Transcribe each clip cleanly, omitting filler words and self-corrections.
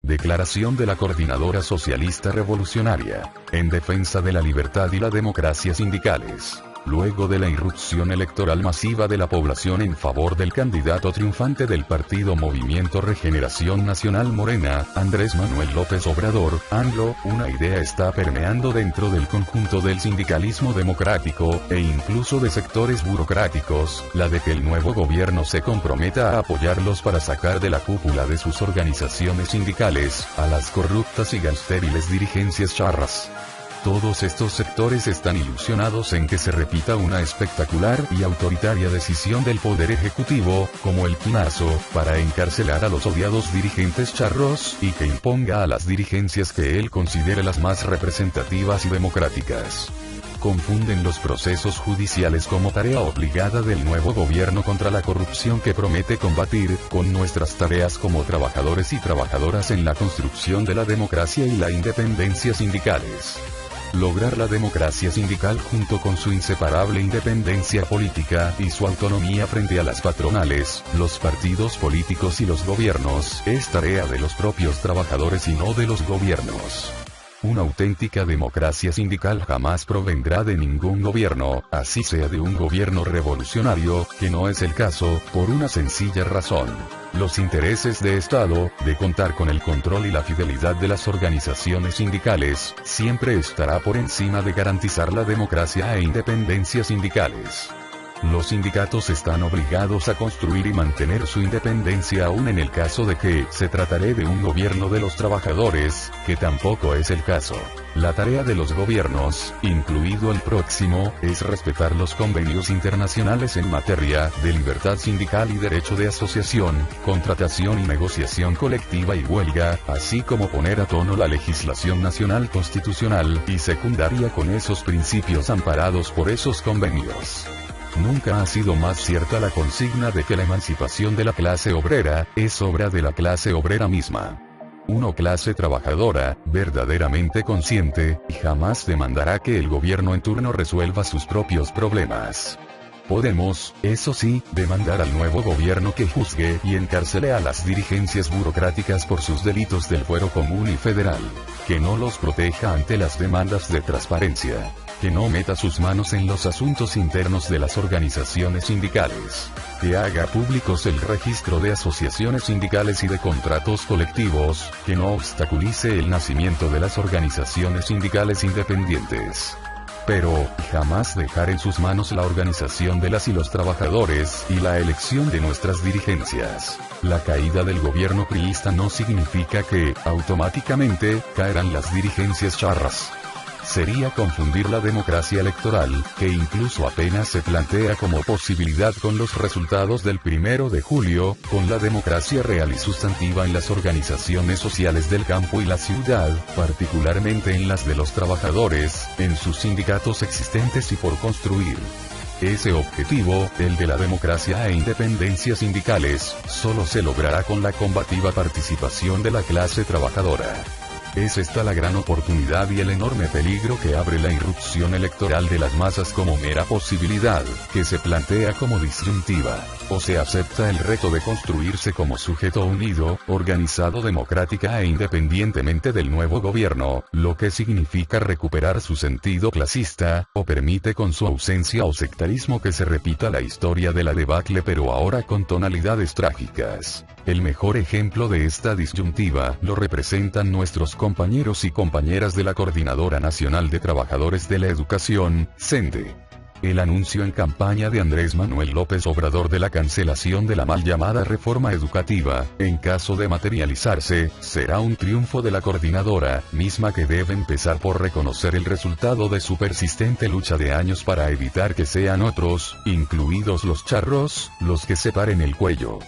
Declaración de la Coordinadora Socialista Revolucionaria, en defensa de la libertad y la democracia sindicales. Luego de la irrupción electoral masiva de la población en favor del candidato triunfante del partido Movimiento Regeneración Nacional Morena, Andrés Manuel López Obrador, AMLO, una idea está permeando dentro del conjunto del sindicalismo democrático, e incluso de sectores burocráticos, la de que el nuevo gobierno se comprometa a apoyarlos para sacar de la cúpula de sus organizaciones sindicales, a las corruptas y gangstériles dirigencias charras. Todos estos sectores están ilusionados en que se repita una espectacular y autoritaria decisión del Poder Ejecutivo, como el quinazo, para encarcelar a los odiados dirigentes charros, y que imponga a las dirigencias que él considere las más representativas y democráticas. Confunden los procesos judiciales como tarea obligada del nuevo gobierno contra la corrupción que promete combatir, con nuestras tareas como trabajadores y trabajadoras en la construcción de la democracia y la independencia sindicales. Lograr la democracia sindical junto con su inseparable independencia política y su autonomía frente a las patronales, los partidos políticos y los gobiernos, es tarea de los propios trabajadores y no de los gobiernos. Una auténtica democracia sindical jamás provendrá de ningún gobierno, así sea de un gobierno revolucionario, que no es el caso, por una sencilla razón. Los intereses de Estado, de contar con el control y la fidelidad de las organizaciones sindicales, siempre estará por encima de garantizar la democracia e independencia sindicales. Los sindicatos están obligados a construir y mantener su independencia aún en el caso de que se tratare de un gobierno de los trabajadores, que tampoco es el caso. La tarea de los gobiernos, incluido el próximo, es respetar los convenios internacionales en materia de libertad sindical y derecho de asociación, contratación y negociación colectiva y huelga, así como poner a tono la legislación nacional constitucional y secundaria con esos principios amparados por esos convenios. Nunca ha sido más cierta la consigna de que la emancipación de la clase obrera, es obra de la clase obrera misma. Una clase trabajadora, verdaderamente consciente, jamás demandará que el gobierno en turno resuelva sus propios problemas. Podemos, eso sí, demandar al nuevo gobierno que juzgue y encarcele a las dirigencias burocráticas por sus delitos del fuero común y federal. Que no los proteja ante las demandas de transparencia. Que no meta sus manos en los asuntos internos de las organizaciones sindicales. Que haga públicos el registro de asociaciones sindicales y de contratos colectivos, que no obstaculice el nacimiento de las organizaciones sindicales independientes. Pero, jamás dejar en sus manos la organización de las y los trabajadores, y la elección de nuestras dirigencias. La caída del gobierno priista no significa que, automáticamente, caerán las dirigencias charras. Sería confundir la democracia electoral, que incluso apenas se plantea como posibilidad con los resultados del 1 de julio, con la democracia real y sustantiva en las organizaciones sociales del campo y la ciudad, particularmente en las de los trabajadores, en sus sindicatos existentes y por construir. Ese objetivo, el de la democracia e independencia sindicales, solo se logrará con la combativa participación de la clase trabajadora. Es esta la gran oportunidad y el enorme peligro que abre la irrupción electoral de las masas como mera posibilidad, que se plantea como disyuntiva. O se acepta el reto de construirse como sujeto unido, organizado democrática e independientemente del nuevo gobierno, lo que significa recuperar su sentido clasista, o permite con su ausencia o sectarismo que se repita la historia de la debacle pero ahora con tonalidades trágicas. El mejor ejemplo de esta disyuntiva lo representan nuestros compañeros y compañeras de la Coordinadora Nacional de Trabajadores de la Educación, CENTE. El anuncio en campaña de Andrés Manuel López Obrador de la cancelación de la mal llamada reforma educativa, en caso de materializarse, será un triunfo de la coordinadora, misma que debe empezar por reconocer el resultado de su persistente lucha de años para evitar que sean otros, incluidos los charros, los que se paren el cuello.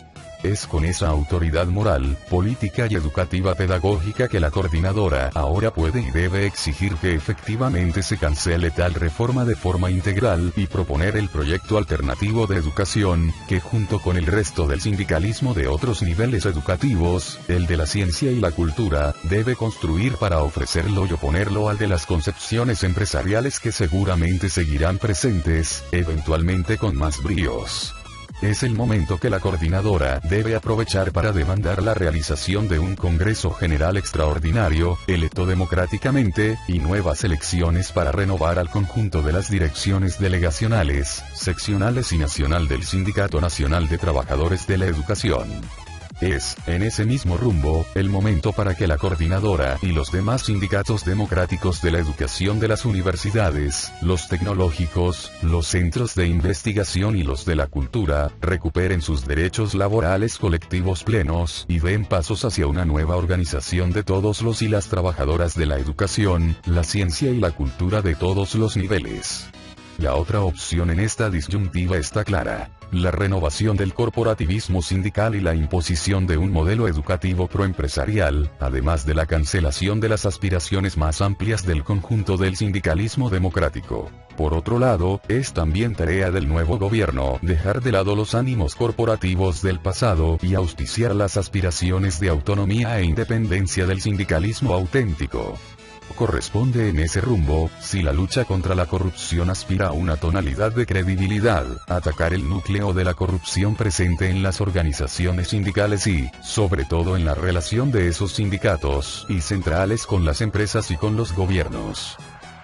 Es con esa autoridad moral, política y educativa pedagógica que la coordinadora ahora puede y debe exigir que efectivamente se cancele tal reforma de forma integral y proponer el proyecto alternativo de educación, que junto con el resto del sindicalismo de otros niveles educativos, el de la ciencia y la cultura, debe construir para ofrecerlo y oponerlo al de las concepciones empresariales que seguramente seguirán presentes, eventualmente con más bríos. Es el momento que la coordinadora debe aprovechar para demandar la realización de un Congreso General extraordinario, electo democráticamente, y nuevas elecciones para renovar al conjunto de las direcciones delegacionales, seccionales y nacional del Sindicato Nacional de Trabajadores de la Educación. Es, en ese mismo rumbo, el momento para que la coordinadora y los demás sindicatos democráticos de la educación de las universidades, los tecnológicos, los centros de investigación y los de la cultura, recuperen sus derechos laborales colectivos plenos y den pasos hacia una nueva organización de todos los y las trabajadoras de la educación, la ciencia y la cultura de todos los niveles. La otra opción en esta disyuntiva está clara: la renovación del corporativismo sindical y la imposición de un modelo educativo proempresarial, además de la cancelación de las aspiraciones más amplias del conjunto del sindicalismo democrático. Por otro lado, es también tarea del nuevo gobierno dejar de lado los ánimos corporativos del pasado y auspiciar las aspiraciones de autonomía e independencia del sindicalismo auténtico. Corresponde en ese rumbo, si la lucha contra la corrupción aspira a una tonalidad de credibilidad, atacar el núcleo de la corrupción presente en las organizaciones sindicales y, sobre todo en la relación de esos sindicatos y centrales con las empresas y con los gobiernos.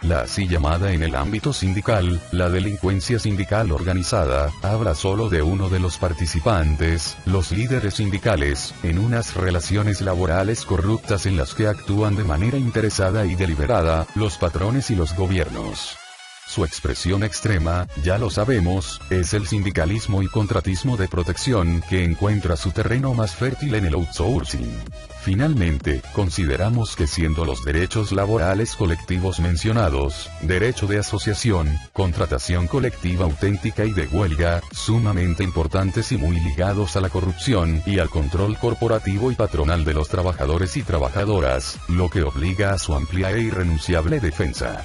La así llamada en el ámbito sindical, la delincuencia sindical organizada, habla solo de uno de los participantes, los líderes sindicales, en unas relaciones laborales corruptas en las que actúan de manera interesada y deliberada, los patrones y los gobiernos. Su expresión extrema, ya lo sabemos, es el sindicalismo y contratismo de protección, que encuentra su terreno más fértil en el outsourcing. Finalmente, consideramos que siendo los derechos laborales colectivos mencionados, derecho de asociación, contratación colectiva auténtica y de huelga, sumamente importantes y muy ligados a la corrupción y al control corporativo y patronal de los trabajadores y trabajadoras, lo que obliga a su amplia e irrenunciable defensa.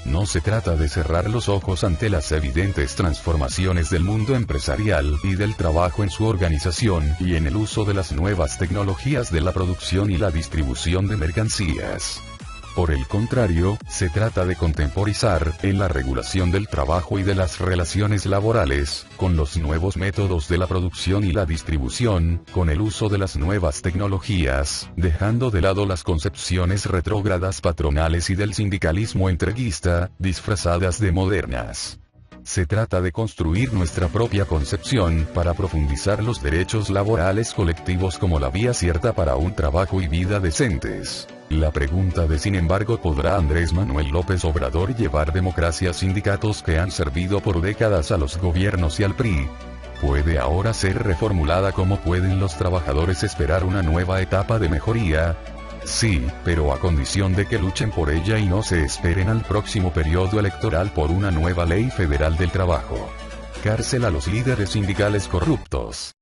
No se trata de cerrar los ojos ante las evidentes transformaciones del mundo empresarial y del trabajo en su organización y en el uso de las nuevas tecnologías de la producción y la distribución de mercancías. Por el contrario, se trata de contemporizar, en la regulación del trabajo y de las relaciones laborales, con los nuevos métodos de la producción y la distribución, con el uso de las nuevas tecnologías, dejando de lado las concepciones retrógradas patronales y del sindicalismo entreguista, disfrazadas de modernas. Se trata de construir nuestra propia concepción para profundizar los derechos laborales colectivos como la vía cierta para un trabajo y vida decentes. La pregunta de sin embargo, ¿podrá Andrés Manuel López Obrador llevar democracia a sindicatos que han servido por décadas a los gobiernos y al PRI? ¿Puede ahora ser reformulada como pueden los trabajadores esperar una nueva etapa de mejoría? Sí, pero a condición de que luchen por ella y no se esperen al próximo periodo electoral por una nueva ley federal del trabajo. Cárcel a los líderes sindicales corruptos.